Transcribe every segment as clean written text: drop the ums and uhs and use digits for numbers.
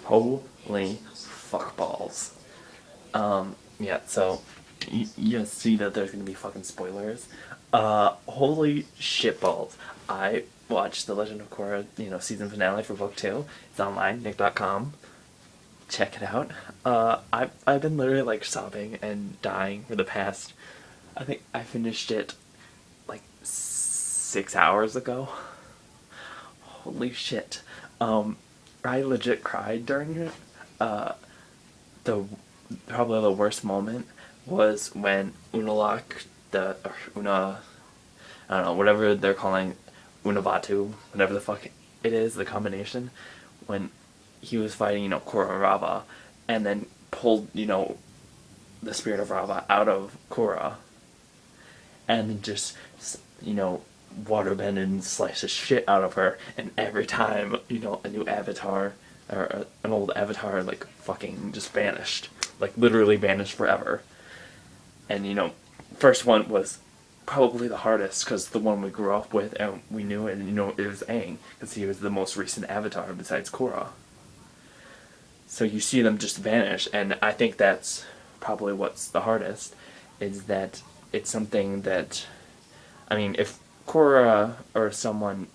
Holy fuck balls. Yeah, so you see that there's gonna be fucking spoilers. Holy shit balls. I watched The Legend of Korra, season finale for book 2. It's online, nick.com. Check it out. I've been literally like sobbing and dying for the past. I think I finished it like 6 hours ago. Holy shit. I legit cried during it. The Probably the worst moment was when Unalak, or Una, I don't know, whatever they're calling Unabatu, whatever the fuck it is, the combination, when he was fighting, Korra and Rava, and then pulled, the spirit of Rava out of Korra, and then just, waterbend and slice the shit out of her, and every time, a new avatar, or an old avatar, like, fucking just vanished. Like, literally vanished forever. And, first one was probably the hardest, because the one we grew up with, and we knew it, and, it was Aang, because he was the most recent avatar besides Korra. So you see them just vanish, and I think that's probably what's the hardest, is that it's something that, I mean, if Korra or someone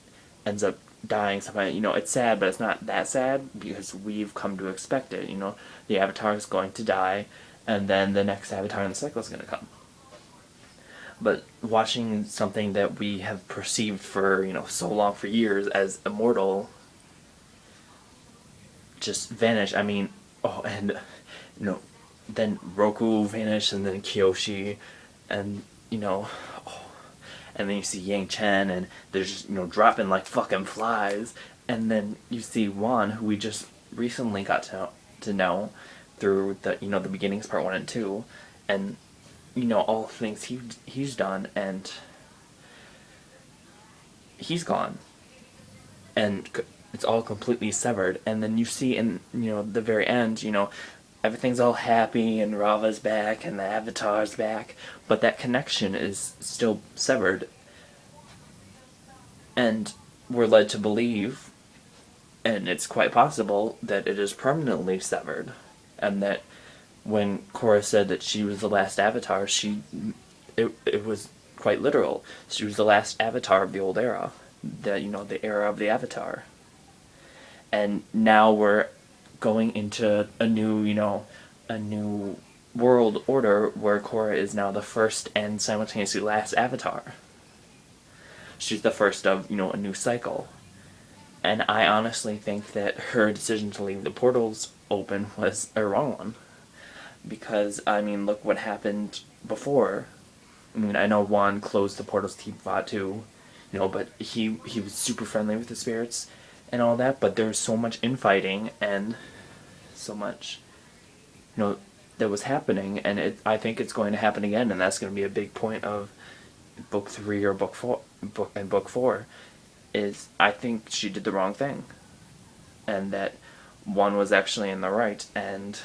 ends up dying, somebody, it's sad, but it's not that sad, because we've come to expect it, the avatar is going to die, and then the next avatar in the cycle is going to come. But watching something that we have perceived for, so long, for years, as immortal, just vanish, I mean, and, then Roku vanished, and then Kyoshi, and, and then you see Yang Chen, and they're just, dropping like fucking flies, and then you see Juan, who we just recently got to know through the, the beginnings, part 1 and 2, and, all the things he's done, and he's gone, and it's all completely severed. And then you see in, the very end, everything's all happy, and Rava's back, and the Avatar's back, but that connection is still severed. And we're led to believe, and it's quite possible, that it is permanently severed. And that when Korra said that she was the last Avatar, it was quite literal. She was the last Avatar of the old era. The era of the Avatar. And now we're going into a new world order where Korra is now the first and simultaneously last Avatar. She's the first of, a new cycle. And I honestly think that her decision to leave the portals open was a wrong one. Because, I mean, look what happened before. I mean, I know Juan closed the portals to Vaatu, but he was super friendly with the spirits and all that, but there was so much infighting and so much, that was happening, and I think it's going to happen again, and that's going to be a big point of book 3 or book 4, is I think she did the wrong thing, and that one was actually in the right, and,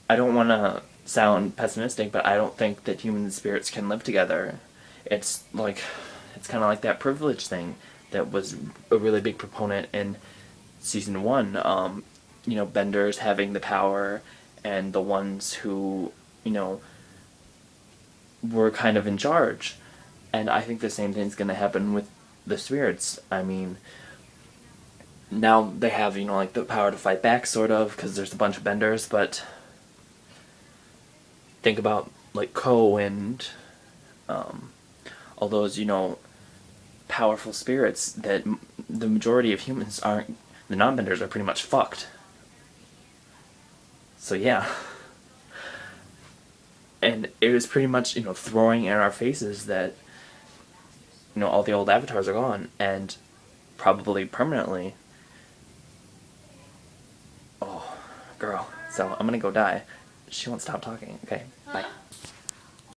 I don't want to sound pessimistic, but I don't think that humans and spirits can live together. It's kind of like that privilege thing that was a really big proponent in season 1. Benders having the power, and the ones who, were kind of in charge. And I think the same thing's going to happen with the spirits. I mean, now they have, the power to fight back, sort of, because there's a bunch of benders, but think about, Ko and, all those, powerful spirits that the majority of humans aren't, the non-benders are pretty much fucked. So yeah. And it was pretty much, throwing in our faces that, all the old avatars are gone, and probably permanently. Oh, girl. So I'm gonna go die. She won't stop talking. Okay, bye.